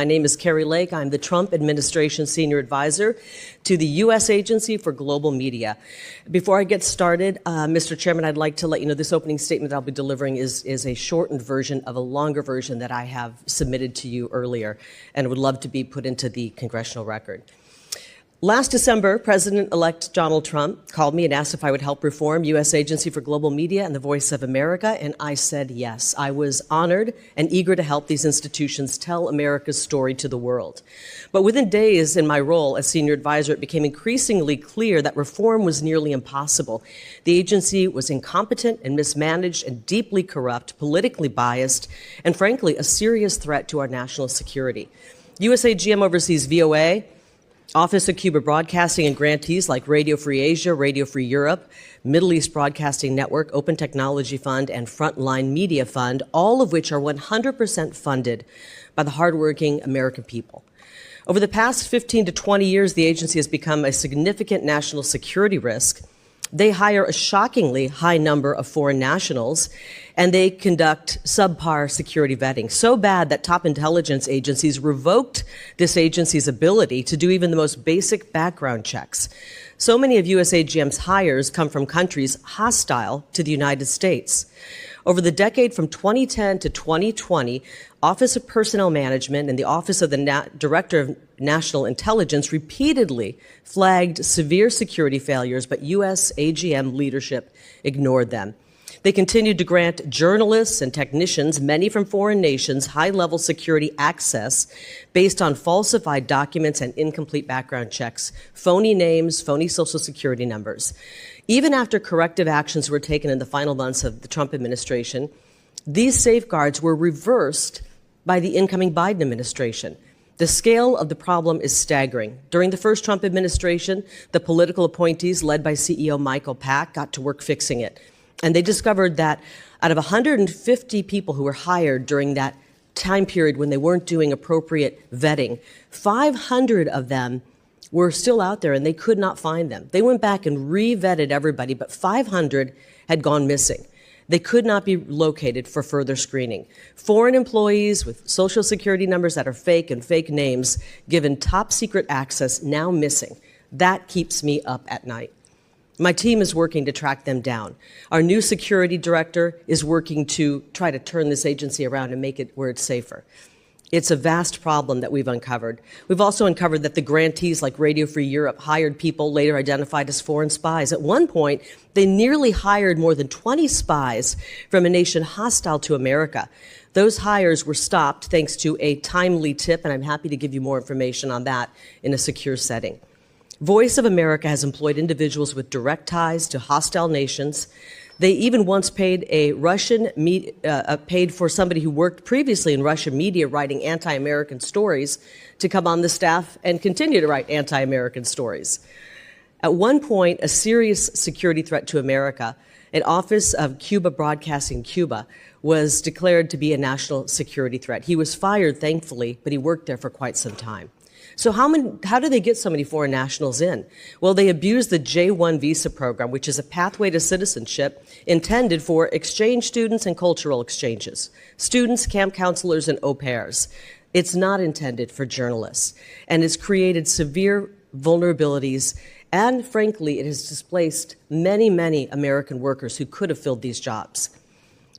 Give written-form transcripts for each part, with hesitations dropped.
My name is Kari Lake. I'm the Trump administration senior advisor to the U.S. Agency for Global Media. Before I get started, Mr. Chairman, I'd like to let you know this opening statement I'll be delivering is a shortened version of a longer version that I have submitted to you earlier and would love to be put into the congressional record. Last December, President-elect Donald Trump called me and asked if I would help reform U.S. Agency for Global Media and the Voice of America, and I said yes. I was honored and eager to help these institutions tell America's story to the world. But within days in my role as senior advisor, it became increasingly clear that reform was nearly impossible. The agency was incompetent and mismanaged and deeply corrupt, politically biased, and frankly, a serious threat to our national security. USAGM oversees VOA, Office of Cuba Broadcasting, and grantees like Radio Free Asia, Radio Free Europe, Middle East Broadcasting Network, Open Technology Fund, and Frontline Media Fund, all of which are 100% funded by the hardworking American people. Over the past 15 to 20 years, the agency has become a significant national security risk. They hire a shockingly high number of foreign nationals, and they conduct subpar security vetting, so bad that top intelligence agencies revoked this agency's ability to do even the most basic background checks. So many of USAGM's hires come from countries hostile to the United States. Over the decade from 2010 to 2020, Office of Personnel Management and the Office of the Director of National Intelligence repeatedly flagged severe security failures, but U.S. AGM leadership ignored them. They continued to grant journalists and technicians, many from foreign nations, high-level security access based on falsified documents and incomplete background checks, phony names, phony social security numbers. Even after corrective actions were taken in the final months of the Trump administration, these safeguards were reversed by the incoming Biden administration. The scale of the problem is staggering. During the first Trump administration, the political appointees led by CEO Michael Pack got to work fixing it. And they discovered that out of 150 people who were hired during that time period when they weren't doing appropriate vetting, 500 of them were still out there and they could not find them. They went back and re-vetted everybody, but 500 had gone missing. They could not be located for further screening. Foreign employees with social security numbers that are fake and fake names given top secret access now missing. That keeps me up at night. My team is working to track them down. Our new security director is working to try to turn this agency around and make it where it's safer. It's a vast problem that we've uncovered. We've also uncovered that the grantees like Radio Free Europe hired people later identified as foreign spies. At one point, they nearly hired more than 20 spies from a nation hostile to America. Those hires were stopped thanks to a timely tip, and I'm happy to give you more information on that in a secure setting. Voice of America has employed individuals with direct ties to hostile nations. They even once paid paid for somebody who worked previously in Russian media writing anti-American stories to come on the staff and continue to write anti-American stories. At one point, a serious security threat to America, an Office of Cuba Broadcasting Cuba was declared to be a national security threat. He was fired, thankfully, but he worked there for quite some time. So how do they get so many foreign nationals in? Well, they abuse the J-1 visa program, which is a pathway to citizenship intended for exchange students and cultural exchanges, students, camp counselors, and au pairs. It's not intended for journalists, and it's created severe vulnerabilities, and frankly, it has displaced many, many American workers who could have filled these jobs.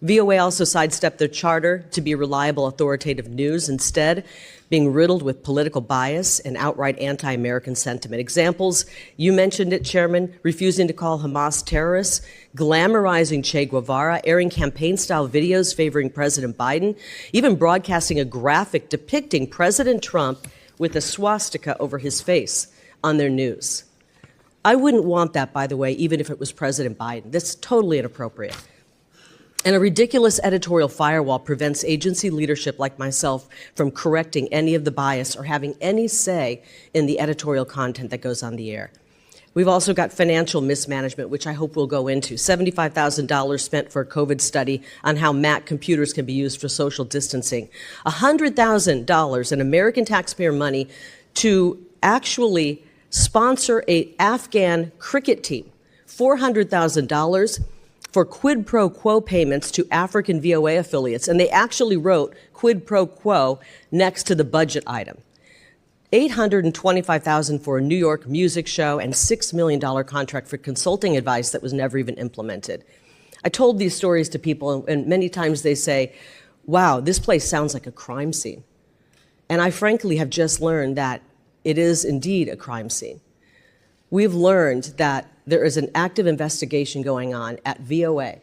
VOA also sidestepped their charter to be reliable, authoritative news, instead being riddled with political bias and outright anti-American sentiment. Examples, you mentioned it, Chairman, refusing to call Hamas terrorists, glamorizing Che Guevara, airing campaign-style videos favoring President Biden, even broadcasting a graphic depicting President Trump with a swastika over his face on their news. I wouldn't want that, by the way, even if it was President Biden. That's totally inappropriate. And a ridiculous editorial firewall prevents agency leadership like myself from correcting any of the bias or having any say in the editorial content that goes on the air. We've also got financial mismanagement, which I hope we'll go into. $75,000 spent for a COVID study on how Mac computers can be used for social distancing. $100,000 in American taxpayer money to actually sponsor an Afghan cricket team. $400,000 for quid pro quo payments to African VOA affiliates, and they actually wrote quid pro quo next to the budget item. $825,000 for a New York music show and $6 million contract for consulting advice that was never even implemented. I told these stories to people, and many times they say, wow, this place sounds like a crime scene. And I frankly have just learned that it is indeed a crime scene. We've learned that there is an active investigation going on at VOA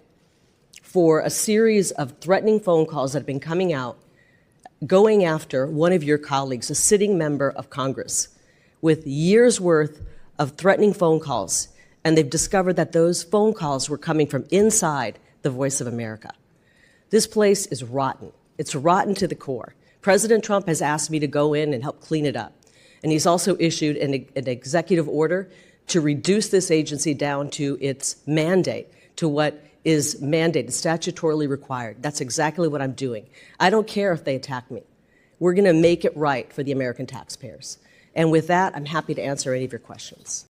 for a series of threatening phone calls that have been coming out going after one of your colleagues, a sitting member of Congress, with years' worth of threatening phone calls. And they've discovered that those phone calls were coming from inside the Voice of America. This place is rotten. It's rotten to the core. President Trump has asked me to go in and help clean it up. And he's also issued an executive order to reduce this agency down to its mandate, to what is mandated, statutorily required. That's exactly what I'm doing. I don't care if they attack me. We're going to make it right for the American taxpayers. And with that, I'm happy to answer any of your questions.